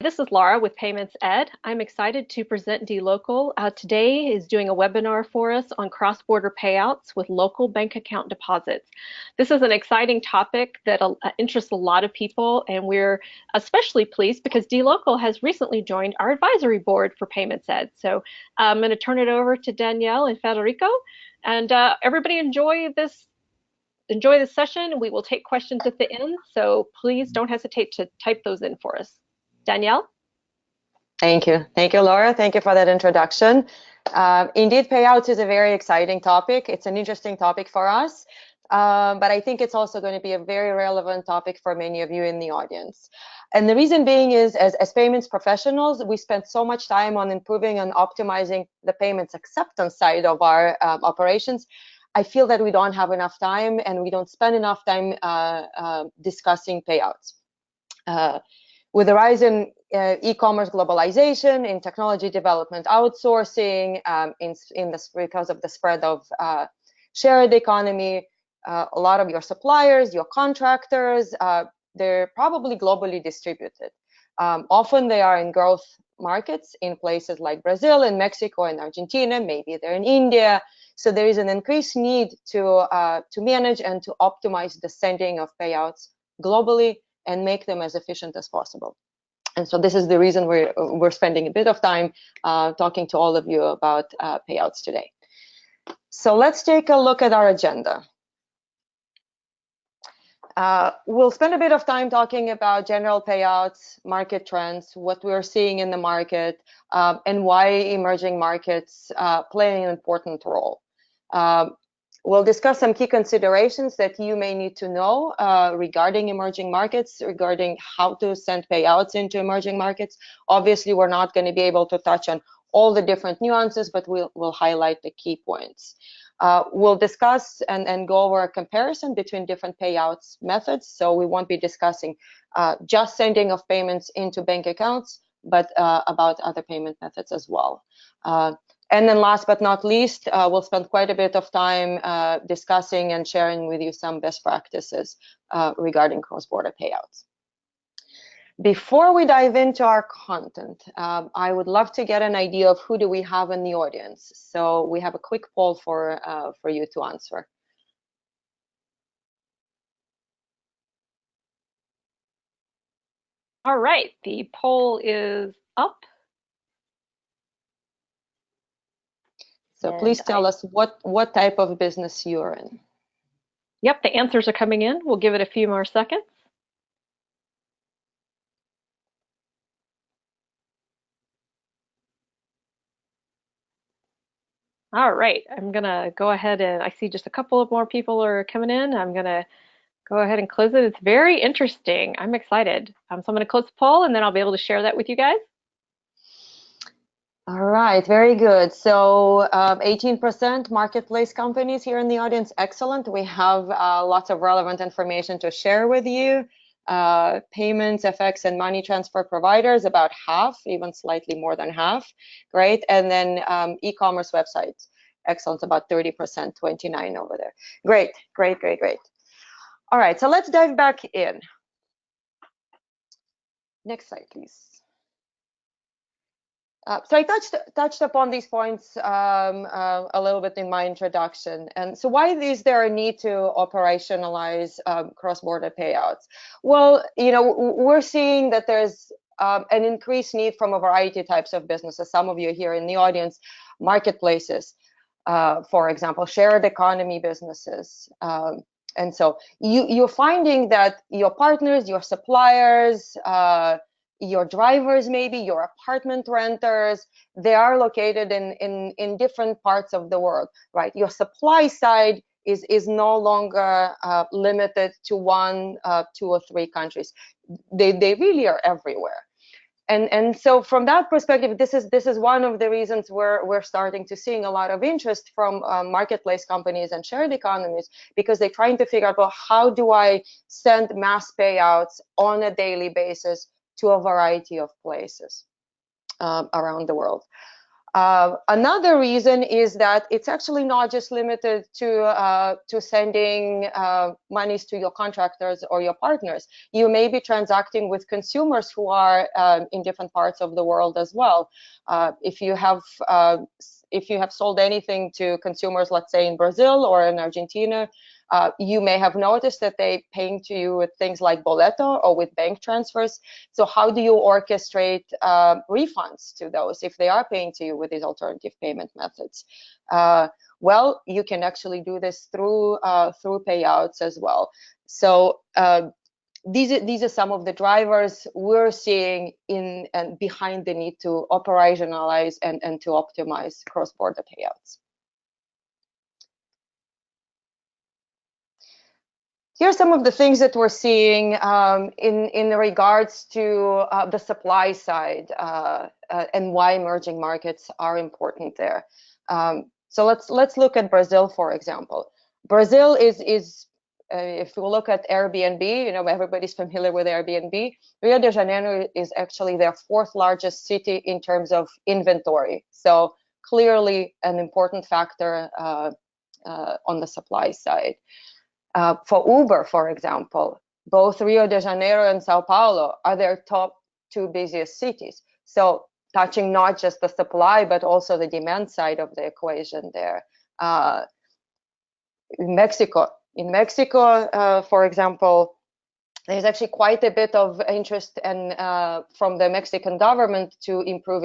This is Laura with Payments Ed. I'm excited to present dLocal. Today is doing a webinar for us on cross-border payouts with local bank account deposits. This is an exciting topic that interests a lot of people, and we're especially pleased because dLocal has recently joined our advisory board for Payments Ed. So I'm going to turn it over to Danielle and Federico, and everybody enjoy this session. We will take questions at the end, so please don't hesitate to type those in for us. Danielle? Thank you. Thank you, Laura. Thank you for that introduction. Indeed, payouts is a very exciting topic. It's an interesting topic for us, but I think it's also going to be a very relevant topic for many of you in the audience. And the reason being is, as payments professionals, we spend so much time on improving and optimizing the payments acceptance side of our operations. I feel that we don't have enough time and we don't spend enough time discussing payouts. With the rise in e-commerce globalization, in technology development outsourcing, because of the spread of shared economy, a lot of your suppliers, your contractors, they're probably globally distributed. Often they are in growth markets in places like Brazil and Mexico and Argentina, maybe they're in India. So there is an increased need to manage and to optimize the sending of payouts globally and make them as efficient as possible. And so this is the reason we're spending a bit of time talking to all of you about payouts today. So let's take a look at our agenda. We'll spend a bit of time talking about general payouts, market trends, what we're seeing in the market, and why emerging markets play an important role. We'll discuss some key considerations that you may need to know regarding emerging markets, regarding how to send payouts into emerging markets. Obviously, we're not going to be able to touch on all the different nuances, but we'll highlight the key points. We'll discuss and go over a comparison between different payouts methods. So we won't be discussing just sending of payments into bank accounts, but about other payment methods as well. And then last but not least, we'll spend quite a bit of time discussing and sharing with you some best practices regarding cross-border payouts. Before we dive into our content, I would love to get an idea of who do we have in the audience. So we have a quick poll for you to answer. All right, the poll is up. So please tell us what type of business you're in. Yep, the answers are coming in. We'll give it a few more seconds. All right, I'm gonna go ahead and I see just a couple of more people are coming in. I'm gonna go ahead and close it. It's very interesting. I'm excited. So I'm gonna close the poll and then I'll be able to share that with you guys. All right, very good. So 18% marketplace companies here in the audience. Excellent. We have lots of relevant information to share with you. Payments, FX, and money transfer providers, about half, even slightly more than half. Great. And then e-commerce websites. Excellent, about 30%, 29 over there. Great, great, great, great. All right, so let's dive back in. Next slide, please. So I touched upon these points a little bit in my introduction. And so why is there a need to operationalize cross-border payouts? Well, you know, we're seeing that there's an increased need from a variety of types of businesses. Some of you here in the audience, marketplaces, for example, shared economy businesses. And so you're finding that your partners, your suppliers, your drivers, maybe your apartment renters, they are located in different parts of the world, right? Your supply side is no longer limited to one, 2 or 3 countries. They really are everywhere. And so from that perspective, this is one of the reasons we're starting to seeing a lot of interest from marketplace companies and shared economies, because they're trying to figure out, well, how do I send mass payouts on a daily basis to a variety of places around the world. Another reason is that it's actually not just limited to sending monies to your contractors or your partners. You may be transacting with consumers who are in different parts of the world as well. If you have sold anything to consumers, let's say in Brazil or in Argentina, you may have noticed that they paying to you with things like boleto or with bank transfers. So how do you orchestrate refunds to those if they are paying to you with these alternative payment methods? Well, you can actually do this through payouts as well. So these are some of the drivers we're seeing in and behind the need to operationalize and to optimize cross-border payouts. Here are some of the things that we're seeing in regards to the supply side and why emerging markets are important there. So let's look at Brazil, for example. Brazil is if we look at Airbnb, you know, everybody's familiar with Airbnb. Rio de Janeiro is actually their fourth largest city in terms of inventory. So clearly an important factor on the supply side. For Uber, for example, both Rio de Janeiro and Sao Paulo are their top two busiest cities. So touching not just the supply, but also the demand side of the equation there. In Mexico, for example, there's actually quite a bit of interest and from the Mexican government to improve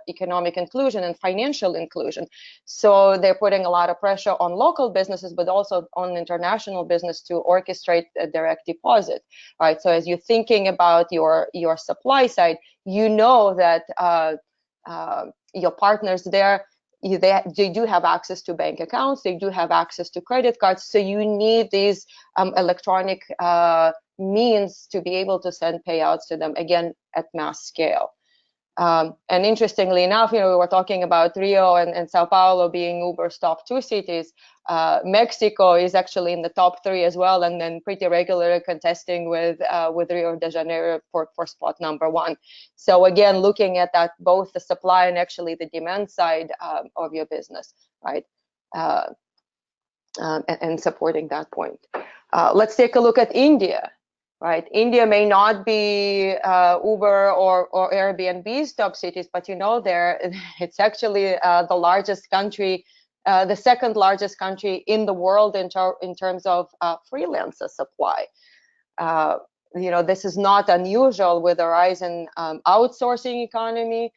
economic inclusion and financial inclusion. So they're putting a lot of pressure on local businesses, but also on international business to orchestrate a direct deposit, right? So as you're thinking about your supply side, you know that your partners there, they do have access to bank accounts, they do have access to credit cards, so you need these electronic means to be able to send payouts to them, again, at mass scale. And interestingly enough, you know, we were talking about Rio and Sao Paulo being Uber's top two cities. Mexico is actually in the top three as well, and then pretty regularly contesting with Rio de Janeiro for spot number one. So again, looking at that, both the supply and actually the demand side of your business, right? And supporting that point. Let's take a look at India. Right, India may not be Uber or Airbnb's top cities, but you know, it's actually the largest country, the second largest country in the world in terms of freelancer supply. You know, this is not unusual with the rise in outsourcing economy.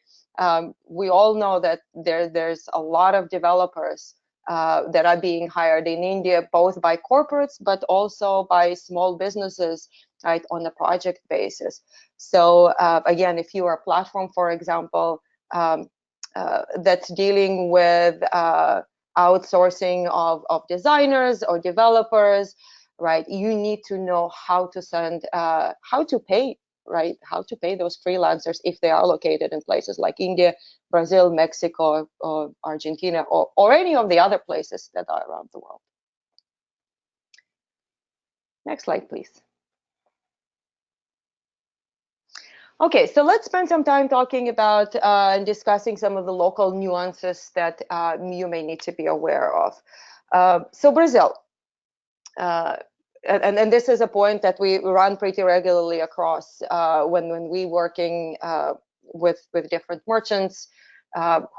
We all know that there's a lot of developers that are being hired in India, both by corporates, but also by small businesses, right, on a project basis. So again, if you are a platform, for example, that's dealing with outsourcing of designers or developers, right, you need to know how to send, how to pay, right, how to pay those freelancers if they are located in places like India, Brazil, Mexico, or Argentina, or any of the other places that are around the world. Next slide, please. Okay, so let's spend some time talking about and discussing some of the local nuances that you may need to be aware of. So Brazil, and this is a point that we run pretty regularly across when we working with different merchants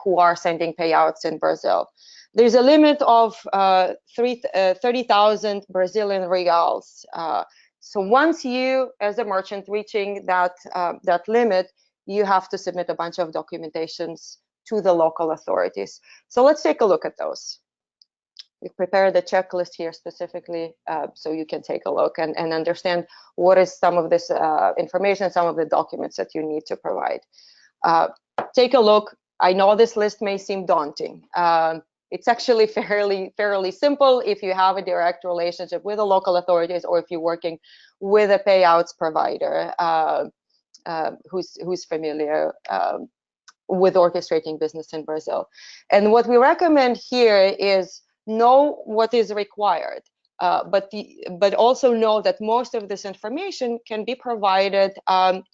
who are sending payouts in Brazil. There's a limit of 30,000 Brazilian reals. So once you, as a merchant, reaching that limit, you have to submit a bunch of documentations to the local authorities. So let's take a look at those. We prepared a checklist here specifically so you can take a look and understand what is some of this information, some of the documents that you need to provide. Take a look. I know this list may seem daunting. It's actually fairly simple if you have a direct relationship with the local authorities or if you're working with a payouts provider who's familiar with orchestrating business in Brazil. And what we recommend here is know what is required, but also know that most of this information can be provided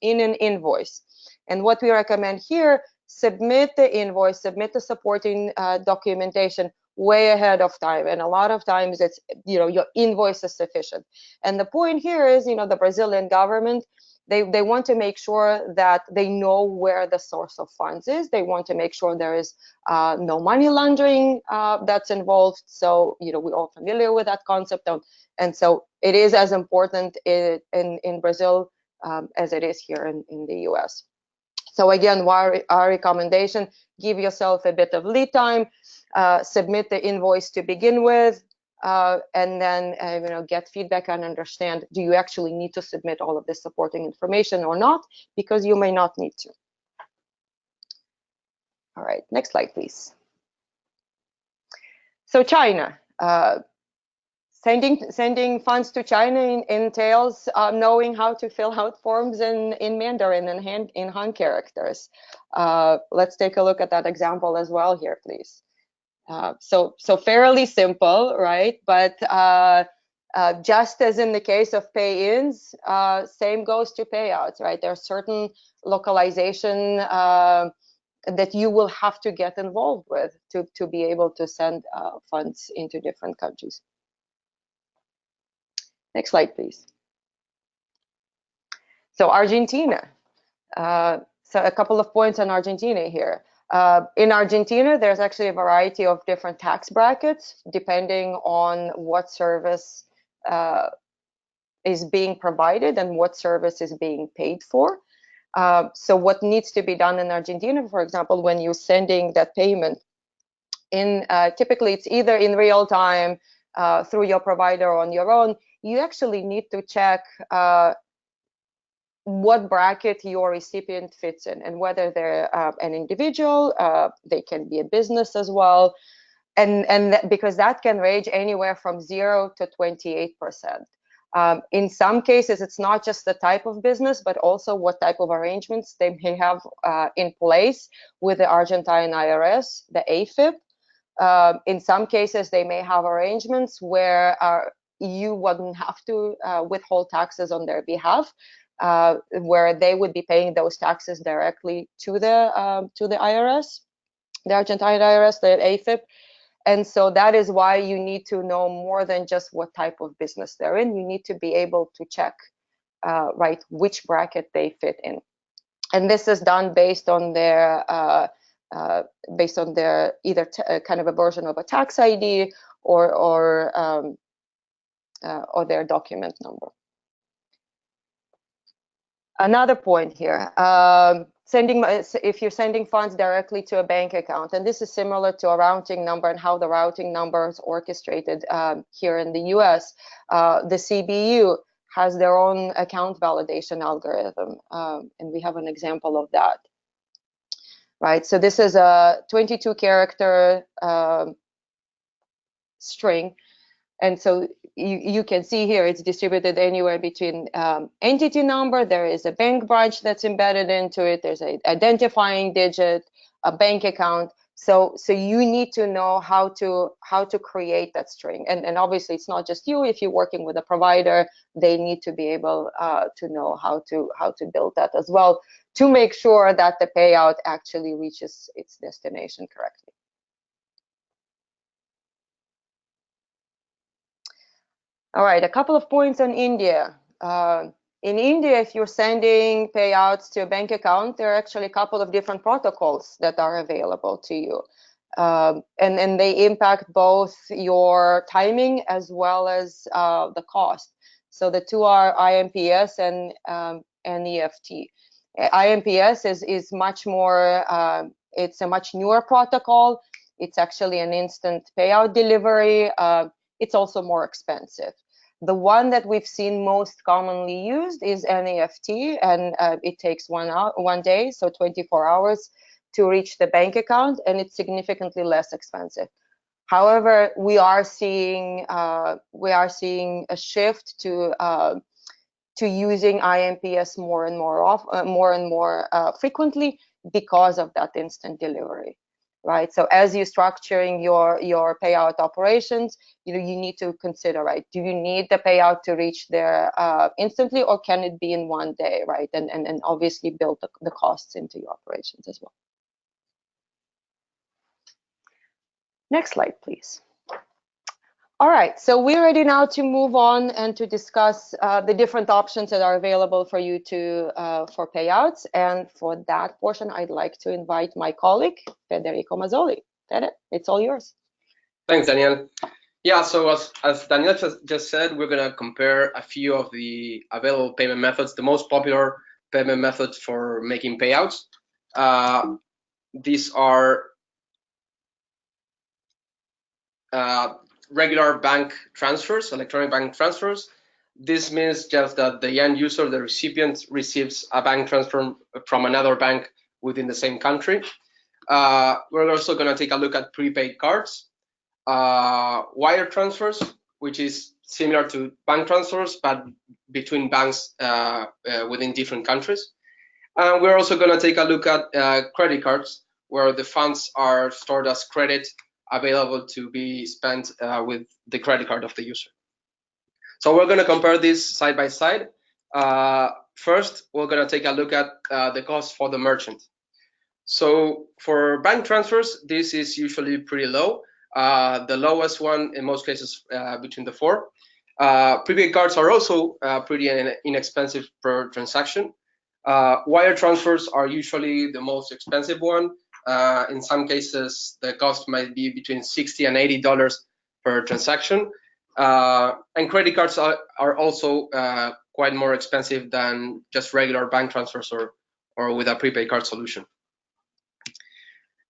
in an invoice. And what we recommend here submit the invoice, submit the supporting documentation way ahead of time. And a lot of times it's, your invoice is sufficient. And the point here is, the Brazilian government, they want to make sure that they know where the source of funds is. They want to make sure there is no money laundering that's involved. So, we're all familiar with that concept. And so it is as important in Brazil as it is here in the US. So again, our recommendation, give yourself a bit of lead time, submit the invoice to begin with, and then get feedback and understand, do you actually need to submit all of this supporting information or not? Because you may not need to. All right, next slide, please. So China. Sending funds to China entails knowing how to fill out forms in Mandarin and in Han characters. Let's take a look at that example as well here, please. So fairly simple, right? But just as in the case of pay-ins, same goes to payouts, right? There are certain localization that you will have to get involved with to be able to send funds into different countries. Next slide, please. So Argentina. So a couple of points on Argentina here. In Argentina, there's actually a variety of different tax brackets depending on what service is being provided and what service is being paid for. So what needs to be done in Argentina, for example, when you're sending that payment in, typically it's either in real time through your provider or on your own, you actually need to check what bracket your recipient fits in and whether they're an individual, they can be a business as well. And because that can range anywhere from 0 to 28%. In some cases, it's not just the type of business, but also what type of arrangements they may have in place with the Argentine IRS, the AFIP. In some cases, they may have arrangements where you wouldn't have to withhold taxes on their behalf, where they would be paying those taxes directly to the IRS, the Argentine IRS, the AFIP. And so that is why you need to know more than just what type of business they're in. You need to be able to check, right, which bracket they fit in. And this is done based on their either kind of a version of a tax ID or their document number. Another point here, if you're sending funds directly to a bank account, and this is similar to a routing number and how the routing number is orchestrated here in the US, the CBU has their own account validation algorithm, and we have an example of that. Right, so this is a 22-character string. And so you can see here it's distributed anywhere between entity number, there is a bank branch that's embedded into it, there's an identifying digit, a bank account. So you need to know how to create that string. And obviously it's not just you. If you're working with a provider, they need to be able to know how to build that as well to make sure that the payout actually reaches its destination correctly. All right, a couple of points on India. In India, if you're sending payouts to a bank account, there are actually a couple of different protocols that are available to you. And they impact both your timing as well as the cost. So the two are IMPS and EFT. IMPS is much more, it's a much newer protocol. It's actually an instant payout delivery. It's also more expensive. The one that we've seen most commonly used is NEFT, and it takes 1 day, so 24 hours to reach the bank account, and it's significantly less expensive. However, we are seeing a shift to using IMPS more and more frequently because of that instant delivery. Right, so as you're structuring your payout operations, you need to consider, right, do you need the payout to reach there instantly, or can it be in 1 day, right? And obviously build the costs into your operations as well. Next slide, please. All right, so we're ready now to move on and to discuss the different options that are available for you to for payouts. And for that portion, I'd like to invite my colleague, Federico Mazzoli. Fede, it's all yours. Thanks, Daniel. Yeah, so as Daniel just said, we're going to compare a few of the available payment methods, the most popular payment methods for making payouts. These are regular bank transfers, electronic bank transfers. This means just that the end user, the recipient, receives a bank transfer from another bank within the same country. We're also going to take a look at prepaid cards, wire transfers, which is similar to bank transfers, but between banks within different countries. And we're also going to take a look at credit cards, where the funds are stored as credit available to be spent with the credit card of the user. So we're going to compare this side by side. First, we're going to take a look at the cost for the merchant. So for bank transfers, this is usually pretty low. The lowest one in most cases between the four. Prepaid cards are also pretty inexpensive per transaction. Wire transfers are usually the most expensive one. In some cases, the cost might be between $60 and $80 per transaction. And credit cards are also quite more expensive than just regular bank transfers or with a prepaid card solution.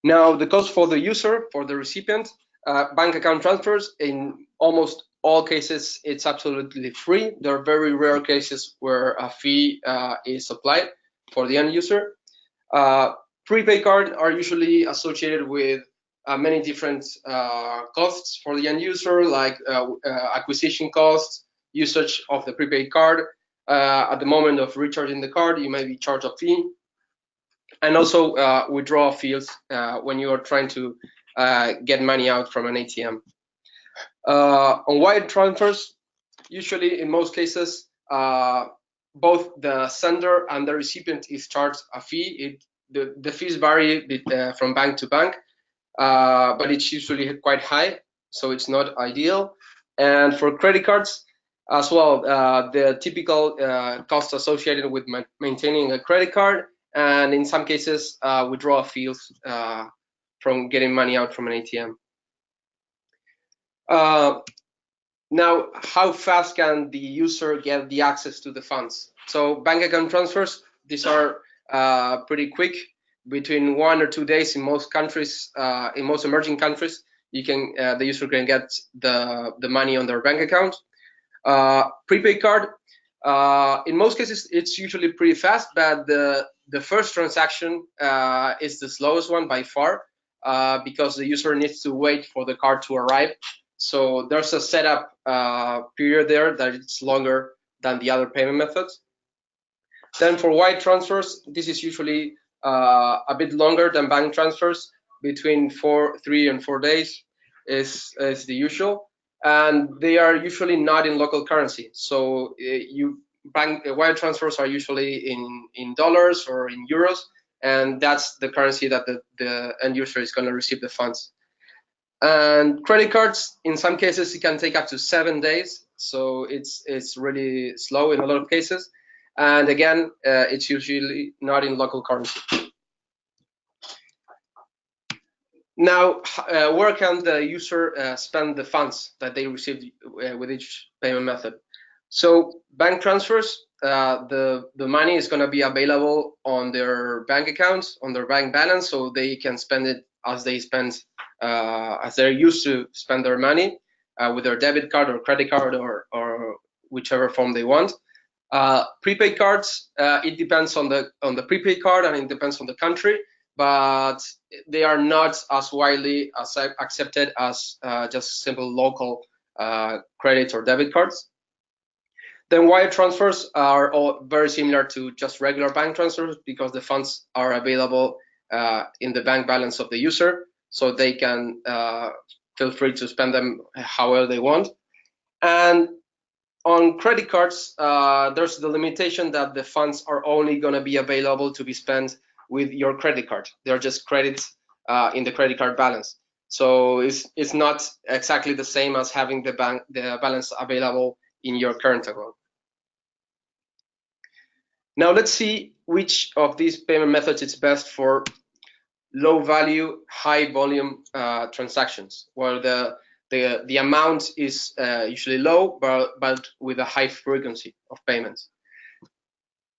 Now, the cost for the user, for the recipient, bank account transfers, in almost all cases, it's absolutely free. There are very rare cases where a fee is applied for the end user. Prepaid cards are usually associated with many different costs for the end user, like acquisition costs, usage of the prepaid card. At the moment of recharging the card, you may be charged a fee. And also withdrawal fees when you are trying to get money out from an ATM. On wire transfers, usually in most cases, both the sender and the recipient is charged a fee. The fees vary from bank to bank, but it's usually quite high, so it's not ideal. And for credit cards as well, the typical costs associated with maintaining a credit card, and in some cases, withdrawal fees from getting money out from an ATM. Now, how fast can the user get the access to the funds? So bank account transfers, these are pretty quick, between 1 or 2 days in most countries, in most emerging countries. You can the user can get the money on their bank account. Prepaid card, in most cases, it's usually pretty fast, but the first transaction is the slowest one by far, because the user needs to wait for the card to arrive. So there's a setup period there that it's longer than the other payment methods. Then for wire transfers, this is usually a bit longer than bank transfers, between 3 and 4 days is the usual, and they are usually not in local currency. So wire transfers are usually in dollars or in euros, and that's the currency that the end user is going to receive the funds. And credit cards, in some cases, it can take up to 7 days, so it's really slow in a lot of cases. And again, it's usually not in local currency. Now, where can the user spend the funds that they received with each payment method? So bank transfers, the money is going to be available on their bank accounts, on their bank balance, so they can spend it as they spend, as they're used to spend their money with their debit card or credit card or whichever form they want. Prepaid cards, it depends on the prepaid card, and it depends on the country, but they are not as widely accepted as just simple local credit or debit cards. Then wire transfers are all very similar to just regular bank transfers, because the funds are available in the bank balance of the user, so they can feel free to spend them however they want. And on credit cards, there's the limitation that the funds are only going to be available to be spent with your credit card. They're just credits in the credit card balance. So it's not exactly the same as having the balance available in your current account. Now let's see which of these payment methods is best for low value, high volume transactions, where the amount is usually low, but with a high frequency of payments.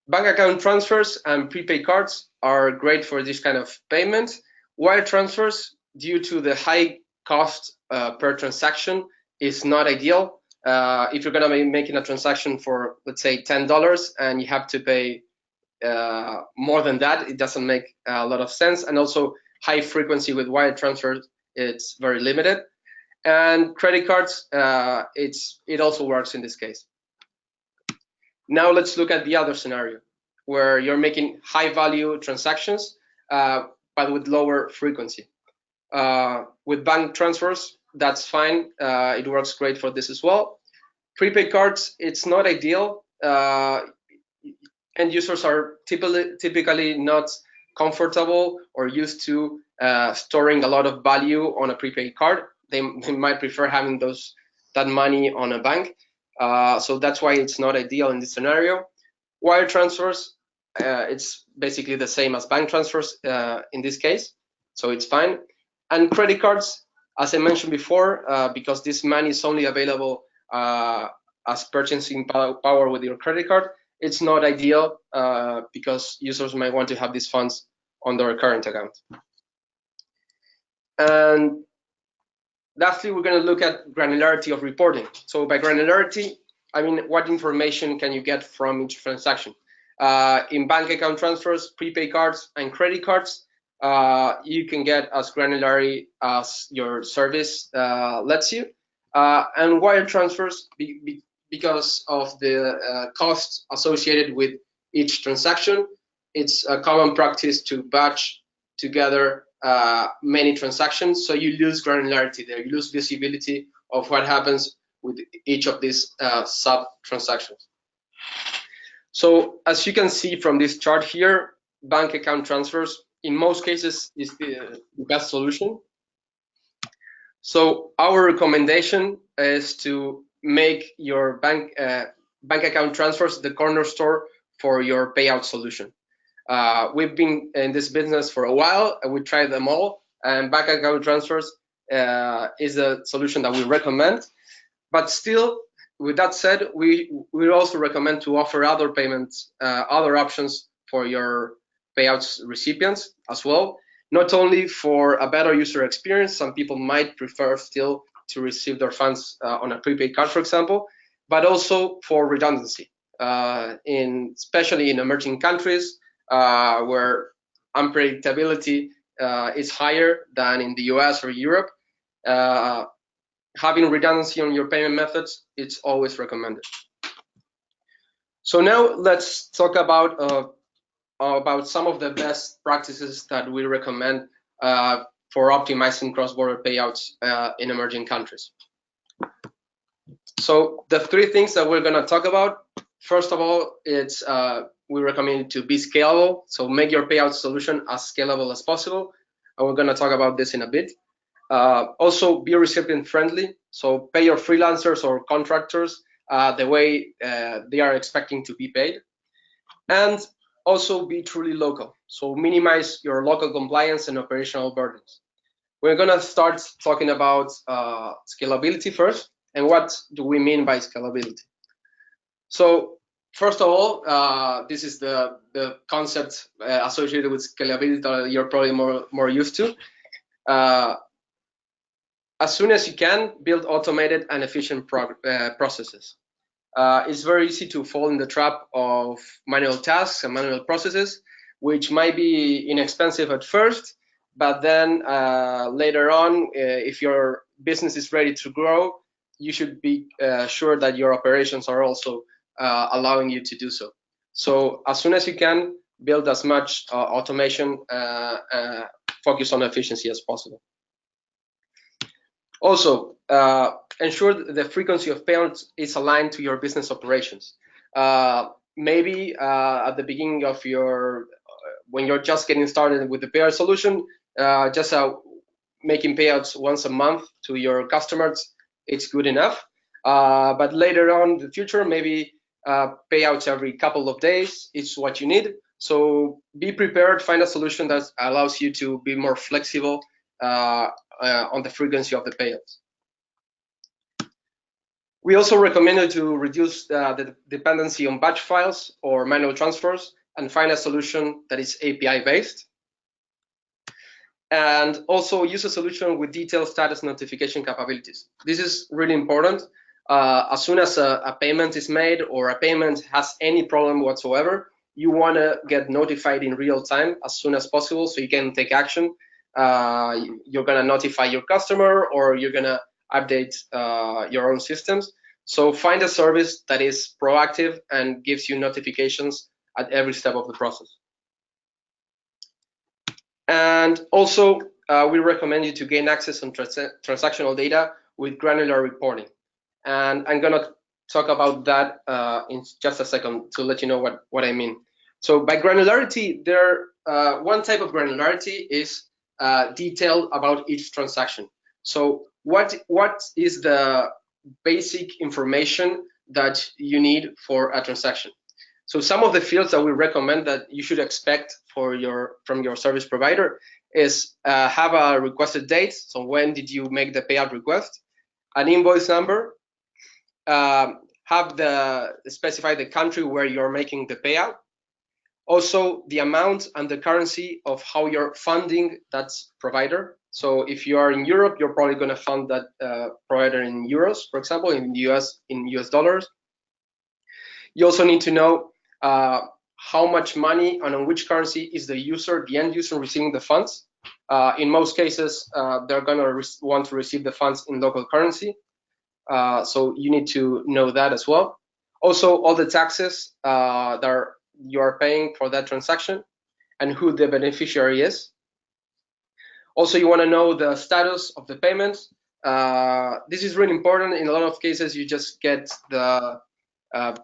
Bank account transfers and prepaid cards are great for this kind of payment. Wire transfers, due to the high cost per transaction, is not ideal. If you're going to be making a transaction for, let's say, $10 and you have to pay more than that, it doesn't make a lot of sense. And also, high frequency with wire transfers, it's very limited. And credit cards, it also works in this case. Now let's look at the other scenario, where you're making high value transactions, but with lower frequency. With bank transfers, that's fine. It works great for this as well. Prepaid cards, it's not ideal. End users are typically not comfortable or used to storing a lot of value on a prepaid card. They might prefer having that money on a bank. So that's why it's not ideal in this scenario. Wire transfers, it's basically the same as bank transfers in this case, so it's fine. And credit cards, as I mentioned before, because this money is only available as purchasing power with your credit card, it's not ideal because users might want to have these funds on their current account. And lastly, we're going to look at granularity of reporting. So by granularity, I mean, what information can you get from each transaction? In bank account transfers, prepaid cards, and credit cards, you can get as granularity as your service lets you. And wire transfers, because of the cost associated with each transaction, it's a common practice to batch together many transactions, so you lose granularity there. You lose visibility of what happens with each of these sub transactions. So as you can see from this chart here, bank account transfers in most cases is the best solution. So our recommendation is to make your bank account transfers the cornerstone for your payout solution. We've been in this business for a while, and we tried them all, and bank account transfers is a solution that we recommend. But still, with that said, we also recommend to offer other payments, other options for your payouts recipients as well. Not only for a better user experience, some people might prefer still to receive their funds on a prepaid card, for example, but also for redundancy, especially in emerging countries where unpredictability is higher than in the US or Europe. Having redundancy on your payment methods, it's always recommended. So now let's talk about some of the best practices that we recommend for optimizing cross-border payouts in emerging countries. So the three things that we're going to talk about, first of all, it's we recommend it to be scalable. So make your payout solution as scalable as possible. And we're going to talk about this in a bit. Also, be recipient friendly. So pay your freelancers or contractors the way they are expecting to be paid. And also be truly local. So minimize your local compliance and operational burdens. We're going to start talking about scalability first. And what do we mean by scalability? So first of all, this is the concept associated with scalability that you're probably more used to. As soon as you can, build automated and efficient processes. It's very easy to fall in the trap of manual tasks and manual processes, which might be inexpensive at first, but then later on, if your business is ready to grow, you should be sure that your operations are also allowing you to do so. So as soon as you can, build as much automation, focus on efficiency as possible. Also, ensure the frequency of payments is aligned to your business operations. Maybe at the beginning of when you're just getting started with the payout solution, just making payouts once a month to your customers, it's good enough. But later on in the future, maybe payouts every couple of days is what you need. So be prepared, find a solution that allows you to be more flexible on the frequency of the payouts. We also recommended to reduce the dependency on batch files or manual transfers and find a solution that is API based. And also use a solution with detailed status notification capabilities. This is really important. As soon as a payment is made or a payment has any problem whatsoever, you want to get notified in real time as soon as possible so you can take action. You're going to notify your customer or you're going to update your own systems. So find a service that is proactive and gives you notifications at every step of the process. And also, we recommend you to gain access on transactional data with granular reporting. And I'm going to talk about that in just a second to let you know what I mean. So by granularity, one type of granularity is detailed about each transaction. So what is the basic information that you need for a transaction? So some of the fields that we recommend that you should expect from your service provider is have a requested date. So when did you make the payout request? An invoice number. Specify the country where you're making the payout. Also the amount and the currency of how you're funding that provider. So if you are in Europe, you're probably going to fund that provider in euros, for example, in the US in US dollars. You also need to know how much money and on which currency is the end user receiving the funds. In most cases, they're going to want to receive the funds in local currency. So you need to know that as well. Also, all the taxes that you are paying for that transaction and who the beneficiary is. Also, you want to know the status of the payment. This is really important. In a lot of cases, you just get the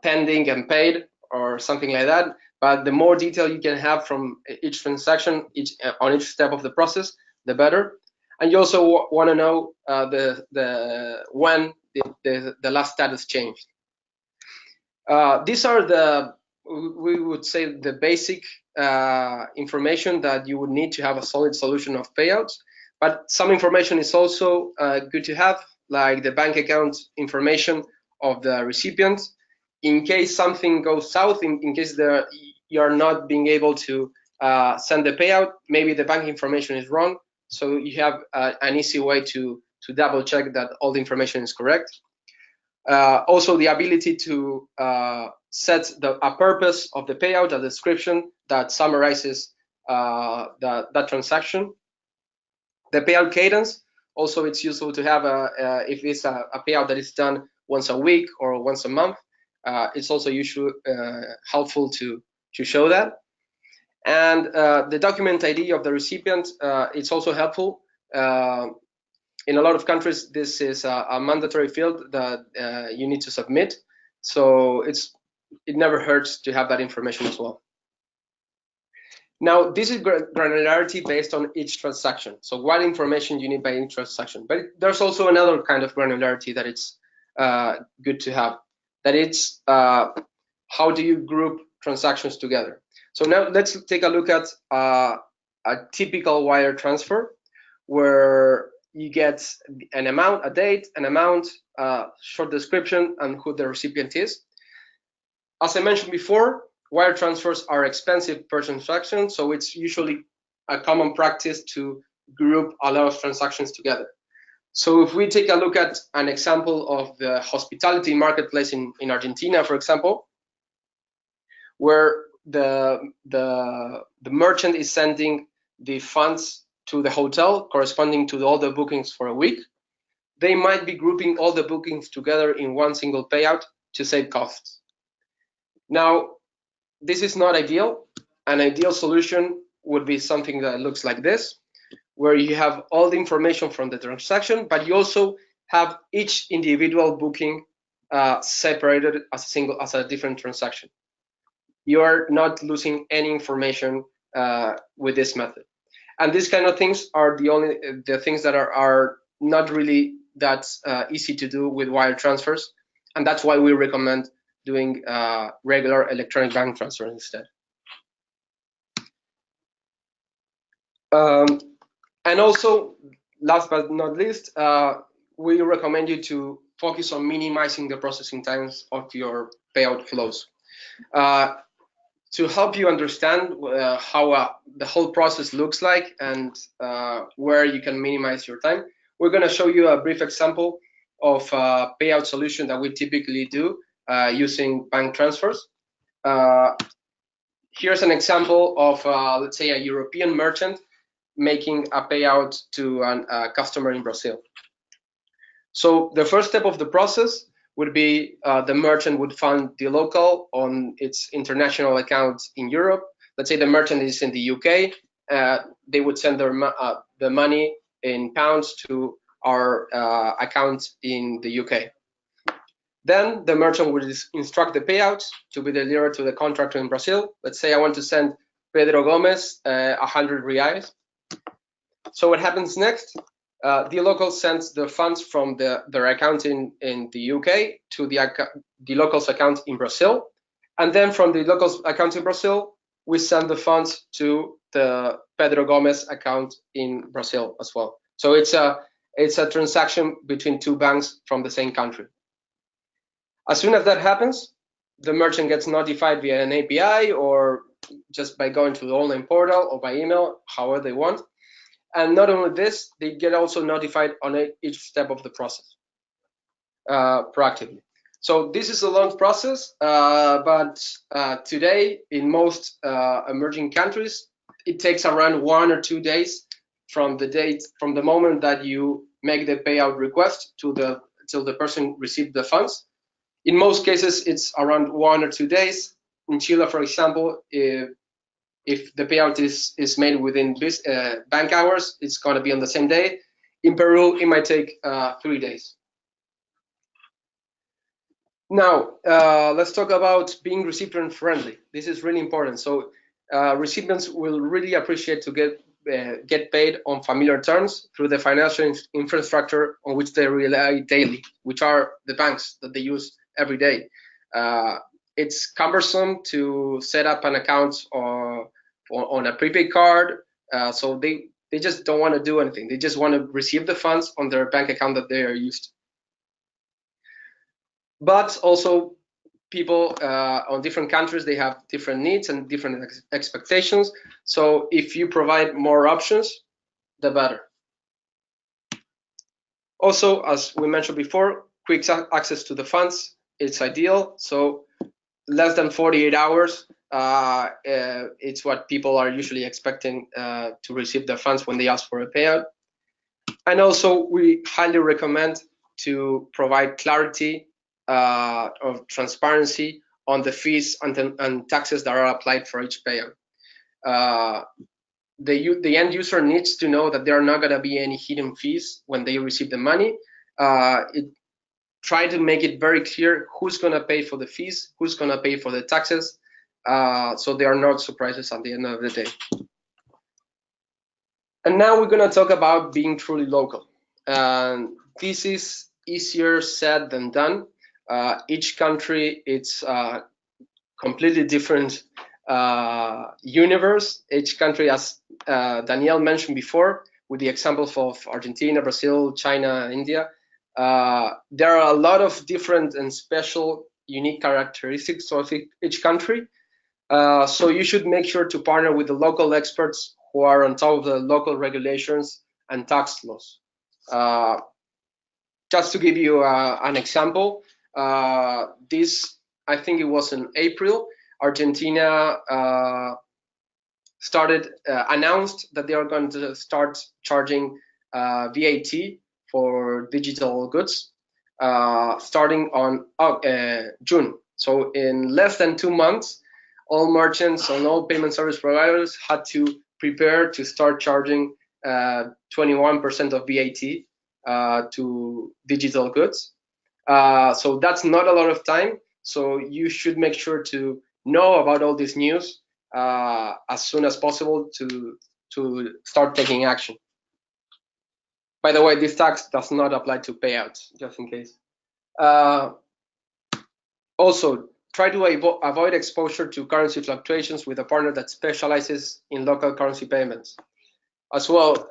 pending and paid or something like that. But the more detail you can have from each transaction, on each step of the process, the better. And you also want to know when the last status changed. These are we would say the basic information that you would need to have a solid solution of payouts. But some information is also good to have, like the bank account information of the recipient. In case something goes south, in case you're not being able to send the payout, maybe the bank information is wrong. So you have an easy way to double check that all the information is correct. Also, the ability to set a purpose of the payout, a description that summarizes that transaction. The payout cadence, also it's useful to have if it's a payout that is done once a week or once a month, it's also helpful to show that. And the document ID of the recipient, it's also helpful. In a lot of countries, this is a mandatory field that you need to submit. So it never hurts to have that information as well. Now, this is granularity based on each transaction. So what information you need by each transaction. But there's also another kind of granularity that it's good to have. That it's how do you group transactions together. So now let's take a look at a typical wire transfer where you get an amount, a date, an amount, short description, and who the recipient is. As I mentioned before, wire transfers are expensive per transaction, so it's usually a common practice to group a lot of transactions together. So if we take a look at an example of the hospitality marketplace in Argentina, for example, where the merchant is sending the funds to the hotel corresponding to all the bookings for a week, they might be grouping all the bookings together in one single payout to save costs. Now, this is not ideal. An ideal solution would be something that looks like this, where you have all the information from the transaction, but you also have each individual booking separated as a different transaction. You are not losing any information with this method. And these kind of things are the things that are not really that easy to do with wire transfers, and that's why we recommend doing regular electronic bank transfer instead. And also, last but not least, we recommend you to focus on minimizing the processing times of your payout flows. To help you understand how the whole process looks like and where you can minimize your time, we're going to show you a brief example of a payout solution that we typically do using bank transfers. Here's an example of, let's say, a European merchant making a payout to a customer in Brazil. So the first step of the process would be the merchant would fund the local on its international account in Europe. Let's say the merchant is in the UK. They would send the money in pounds to our account in the UK. Then the merchant would instruct the payouts to be delivered to the contractor in Brazil. Let's say I want to send Pedro Gomez 100 reais. So what happens next? The local sends the funds from their account in the UK to the local's account in Brazil. And then from the local's account in Brazil, we send the funds to the Pedro Gomez account in Brazil as well. So it's a transaction between two banks from the same country. As soon as that happens, the merchant gets notified via an API or just by going to the online portal or by email, however they want. And not only this, they get also notified on each step of the process proactively. So this is a long process, but today in most emerging countries, it takes around 1 or 2 days from the moment that you make the payout request till the person received the funds. In most cases, it's around 1 or 2 days. In Chile, for example, if the payout is made within bank hours, it's going to be on the same day. In Peru, it might take 3 days. Now, let's talk about being recipient friendly. This is really important. So recipients will really appreciate to get paid on familiar terms through the financial infrastructure on which they rely daily, which are the banks that they use every day. It's cumbersome to set up an account on a prepaid card, so they just don't want to do anything. They just want to receive the funds on their bank account that they are used to. But also, people on different countries, they have different needs and different expectations. So if you provide more options, the better. Also, as we mentioned before, quick access to the funds, it's ideal. So less than 48 hours, it's what people are usually expecting to receive their funds when they ask for a payout. And also, we highly recommend to provide clarity of transparency on the fees and taxes that are applied for each payout. The end user needs to know that there are not going to be any hidden fees when they receive the money. Try to make it very clear who's going to pay for the fees, who's going to pay for the taxes, so there are no surprises at the end of the day. And now we're going to talk about being truly local. This is easier said than done. Each country, it's a completely different universe. Each country, as Danielle mentioned before, with the examples of Argentina, Brazil, China, India, there are a lot of different and special, unique characteristics of each country. So you should make sure to partner with the local experts who are on top of the local regulations and tax laws. Just to give you an example, this, I think it was in April, Argentina announced that they are going to start charging VAT for digital goods starting on June. So in less than 2 months, all merchants and all payment service providers had to prepare to start charging 21% of VAT to digital goods. So that's not a lot of time. So you should make sure to know about all this news as soon as possible to to start taking action. By the way, this tax does not apply to payouts, just in case. Also, try to avoid exposure to currency fluctuations with a partner that specializes in local currency payments. As well,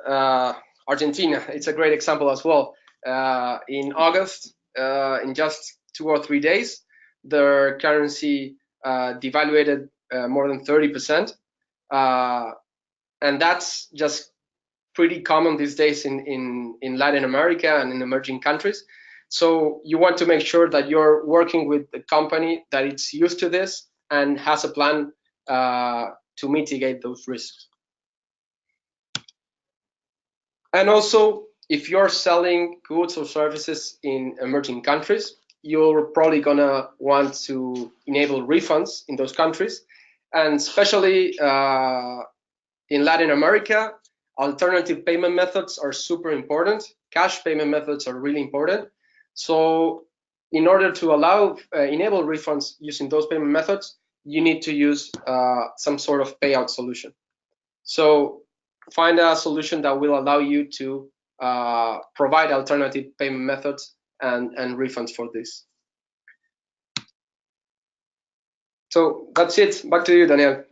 Argentina, it's a great example as well. In August, in just 2 or 3 days, their currency devaluated more than 30%. And that's just pretty common these days in Latin America and in emerging countries. So you want to make sure that you're working with a company that it's used to this and has a plan to mitigate those risks. And also, if you're selling goods or services in emerging countries, you're probably gonna want to enable refunds in those countries. And especially in Latin America, alternative payment methods are super important. Cash payment methods are really important. So in order to enable refunds using those payment methods, you need to use some sort of payout solution. So find a solution that will allow you to provide alternative payment methods and refunds for this. So that's it. Back to you, Daniel.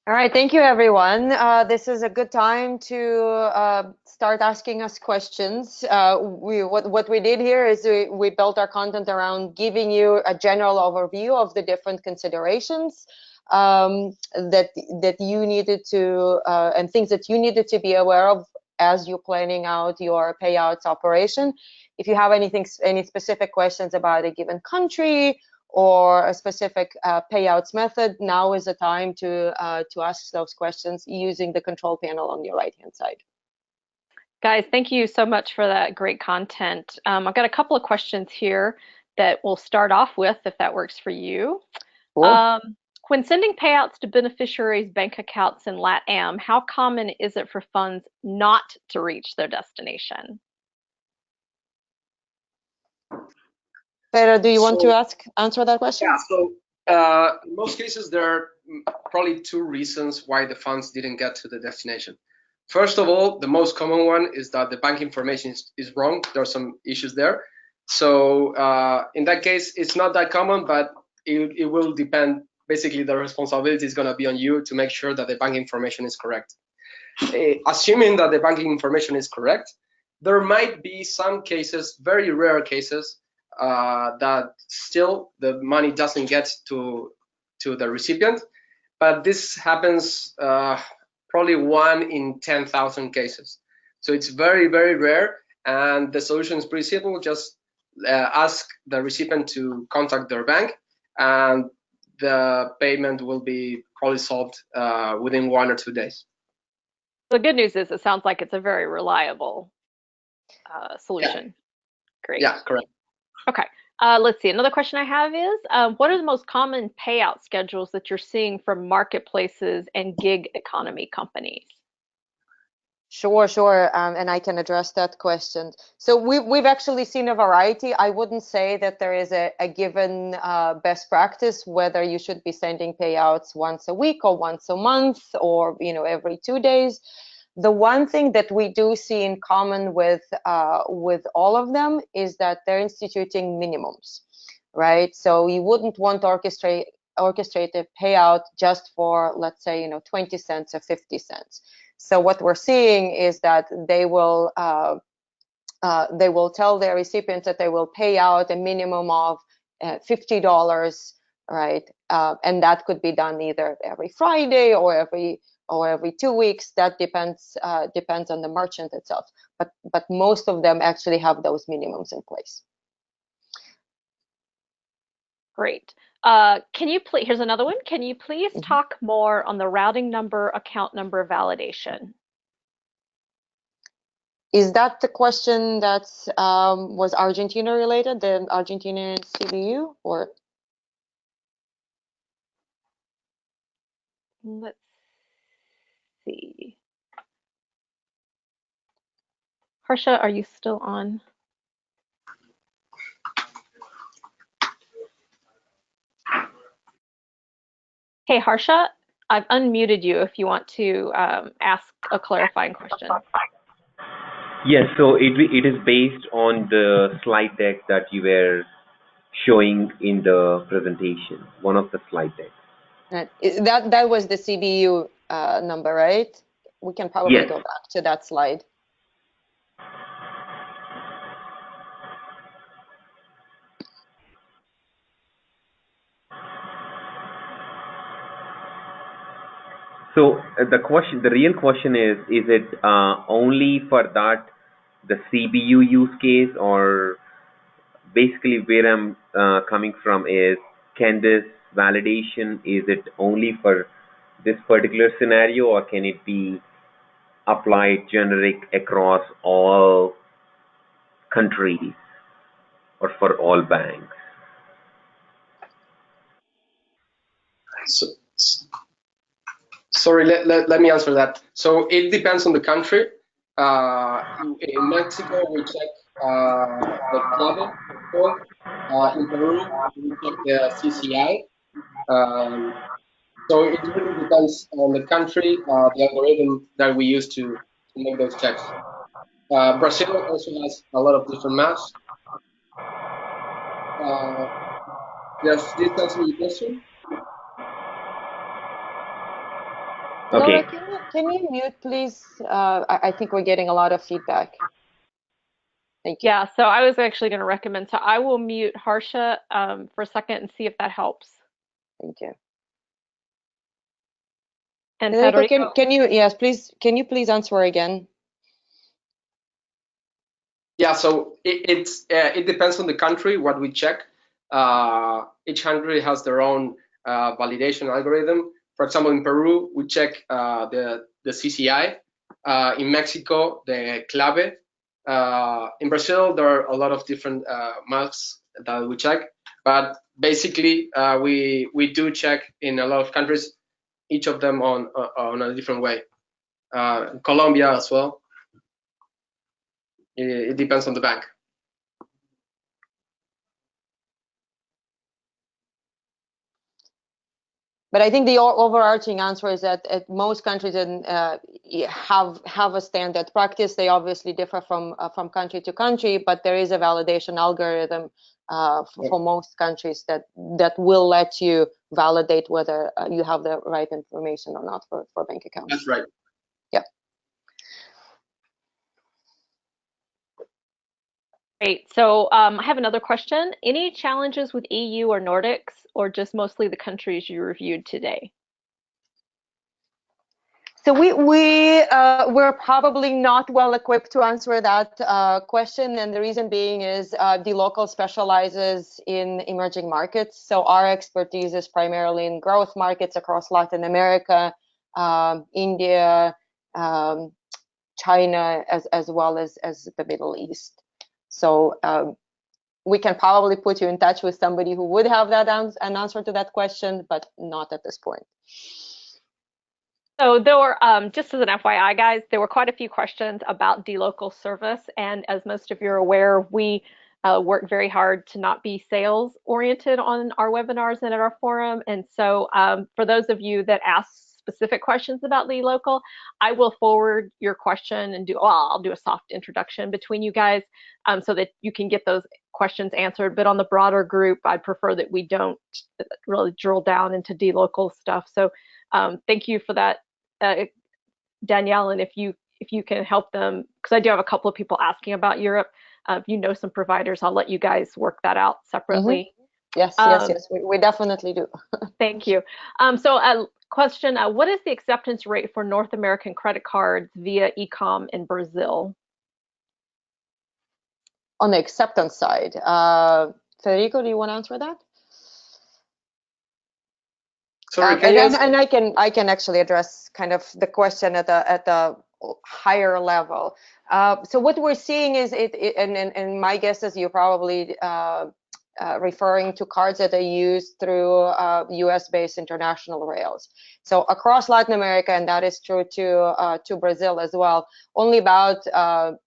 All right, thank you, everyone. This is a good time to start asking us questions. What we did here is we built our content around giving you a general overview of the different considerations that you needed to and things that you needed to be aware of as you're planning out your payouts operation. If you have any specific questions about a given country or a specific payouts method, now is the time to ask those questions using the control panel on your right-hand side. Guys, thank you so much for that great content. I've got a couple of questions here that we'll start off with, if that works for you. Cool. When sending payouts to beneficiaries' bank accounts in LATAM, how common is it for funds not to reach their destination? Pedro, do you want to answer that question? Yeah, so in most cases, there are probably 2 reasons why the funds didn't get to the destination. First of all, the most common one is that the bank information is wrong. There are some issues there. So in that case, it's not that common, but it will depend. Basically, the responsibility is going to be on you to make sure that the bank information is correct. Assuming that the banking information is correct, there might be some cases, very rare cases, that still the money doesn't get to the recipient, but this happens probably 1 in 10,000 cases. So it's very, very rare, and the solution is pretty simple. Just ask the recipient to contact their bank, and the payment will be probably solved within 1 or 2 days. The good news is it sounds like it's a very reliable solution. Yeah. Great. Yeah, correct. Okay. Let's see. Another question I have is, what are the most common payout schedules that you're seeing from marketplaces and gig economy companies? Sure, and I can address that question. So we've actually seen a variety. I wouldn't say that there is a given best practice, whether you should be sending payouts once a week or once a month or every 2 days. The one thing that we do see in common with all of them is that they're instituting minimums, right? So you wouldn't want to orchestrate a payout just for, let's say, 20 cents or 50 cents. So what we're seeing is that they will tell their recipients that they will pay out a minimum of $50, right? And that could be done either every Friday or every 2 weeks. That depends on the merchant itself. But most of them actually have those minimums in place. Great. Here's another one. Can you please talk more on the routing number, account number validation? Is that the question that was Argentina related, the Argentinian CBU, or? Let's see. Harsha, are you still on? Hey, Harsha, I've unmuted you if you want to ask a clarifying question. Yes, so it is based on the slide deck that you were showing in the presentation, one of the slide decks. That was the CBU number, right? We can probably Yes. go back to that slide. So the real question is it only for that, the CBU use case, or basically where I'm coming from is, can this validation, is it only for this particular scenario, or can it be applied generic across all countries or for all banks? So, sorry, let me answer that. So it depends on the country. In Mexico, we check the clave. In Peru, we check the CCI. So it really depends on the country, the algorithm that we use to make those checks. Brazil also has a lot of different maps. Does this answer your question? Okay. Laura, can you mute, please? I think we're getting a lot of feedback. Thank you. Yeah, so I was actually going to recommend, so I will mute Harsha for a second and see if that helps. Thank you. And Federico, can you, yes, please, can you please answer again? Yeah, so it depends on the country what we check. Each country has their own validation algorithm. For example, in Peru, we check the CCI. In Mexico, the clave. In Brazil, there are a lot of different marks that we check. But basically, we do check in a lot of countries, each of them on a different way. Colombia as well. It depends on the bank. But I think the overarching answer is that most countries have a standard practice. They obviously differ from country to country, but there is a validation algorithm for most countries that will let you validate whether you have the right information or not for bank accounts. That's right. Yeah. Great. So I have another question. Any challenges with EU or Nordics, or just mostly the countries you reviewed today? So we're probably not well equipped to answer that question, and the reason being is dLocal specializes in emerging markets. So our expertise is primarily in growth markets across Latin America, India, China, as well as the Middle East. So we can probably put you in touch with somebody who would have that an answer to that question, but not at this point. So there were, just as an FYI, guys, there were quite a few questions about dLocal service, and as most of you are aware, we work very hard to not be sales oriented on our webinars and at our forum. And so for those of you that asked specific questions about dLocal, I will forward your question and I'll do a soft introduction between you guys so that you can get those questions answered. But on the broader group, I'd prefer that we don't really drill down into dLocal stuff. So thank you for that, Danielle, and if you can help them, because I do have a couple of people asking about Europe. If you know some providers, I'll let you guys work that out separately. Mm-hmm. Yes, we definitely do. Thank you. So a question, what is the acceptance rate for North American credit cards via Eecom in Brazil? On the acceptance side, Federico, do you want to answer that? Sorry, and I can actually address kind of the question at the higher level. So what we're seeing is and my guess is you're probably referring to cards that are used through US-based international rails. So across Latin America, and that is true to Brazil as well, only about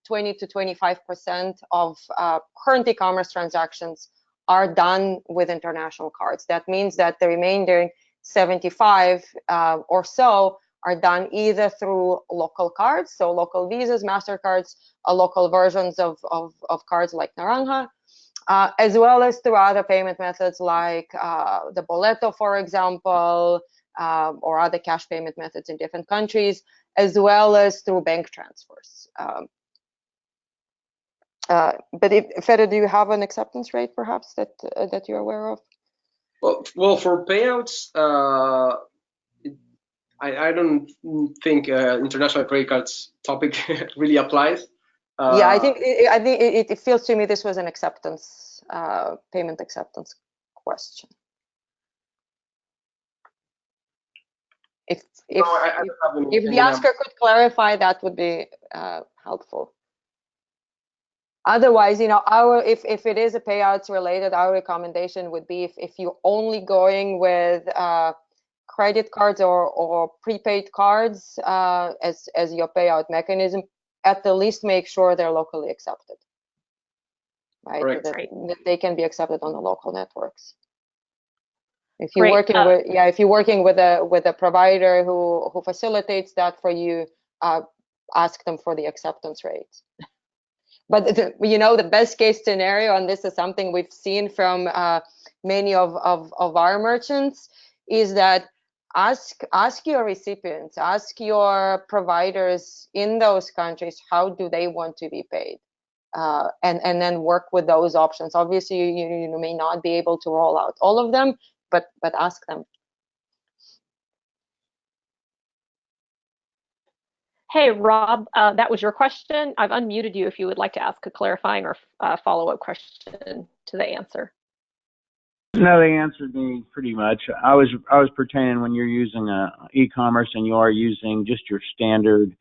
20 to 25% of current e-commerce transactions are done with international cards. That means that the remainder 75 or so are done either through local cards, so local Visas, MasterCards, or local versions of cards like Naranja, as well as through other payment methods like the Boleto, for example, or other cash payment methods in different countries, as well as through bank transfers. But Fede, do you have an acceptance rate, perhaps, that you're aware of? Well, for payouts, I don't think international credit cards topic really applies. Yeah, I think it feels to me this was an acceptance, payment acceptance question. If the asker could clarify, that would be helpful. Otherwise, you know, if it is a payouts related, our recommendation would be if you're only going with credit cards or prepaid cards as your payout mechanism, at the least make sure they're locally accepted, right? That they can be accepted on the local networks. If you're working with, if you're working with a provider who facilitates that for you, ask them for the acceptance rate. But you know, the best case scenario, and this is something we've seen from many of our merchants, is that ask your recipients, ask your providers in those countries, how do they want to be paid, and then work with those options. Obviously, you may not be able to roll out all of them, but ask them. Hey, Rob, that was your question. I've unmuted you if you would like to ask a clarifying or follow-up question to the answer. No, they answered me pretty much. I was pertaining when you're using e-commerce and you are using just your standard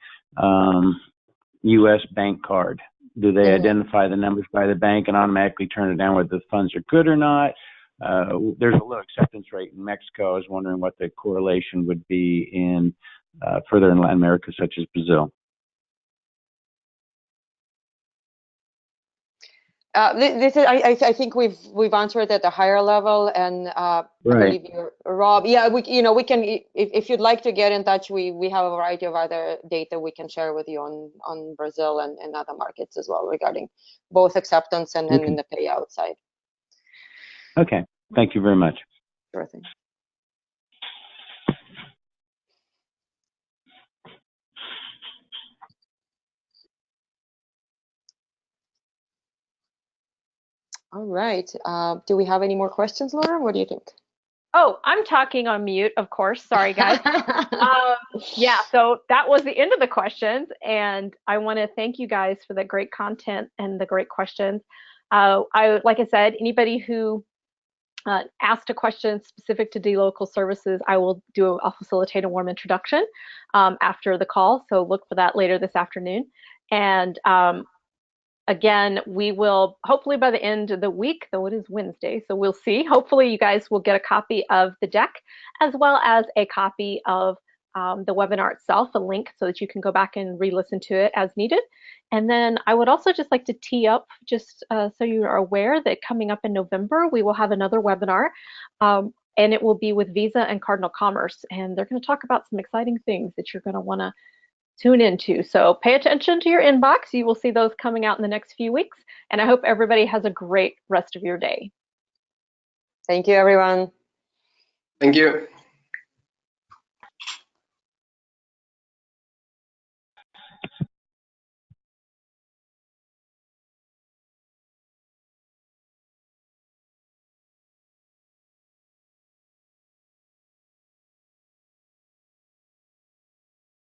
U.S. bank card. Do they identify the numbers by the bank and automatically turn it down whether the funds are good or not? There's a low acceptance rate in Mexico. I was wondering what the correlation would be in further in Latin America, such as Brazil. This is, I think we've answered at a higher level, and I believe you're, Rob. Yeah, we can, if you'd like to get in touch, we have a variety of other data we can share with you on Brazil and other markets as well regarding both acceptance and then in the payout side. Okay, thank you very much. Sure thing. All right. Do we have any more questions, Laura? What do you think? Oh, I'm talking on mute, of course. Sorry, guys. Yeah, so that was the end of the questions, and I want to thank you guys for the great content and the great questions. Like I said, anybody who asked a question specific to dLocal services, I'll facilitate a warm introduction after the call, so look for that later this afternoon. And again, we will hopefully by the end of the week, though it is Wednesday, so we'll see. Hopefully you guys will get a copy of the deck as well as a copy of the webinar itself, a link so that you can go back and re-listen to it as needed. And then I would also just like to tee up, just so you are aware that coming up in November, we will have another webinar, and it will be with Visa and Cardinal Commerce. And they're going to talk about some exciting things that you're going to want to tune into. So pay attention to your inbox. You will see those coming out in the next few weeks. And I hope everybody has a great rest of your day. Thank you, everyone. Thank you.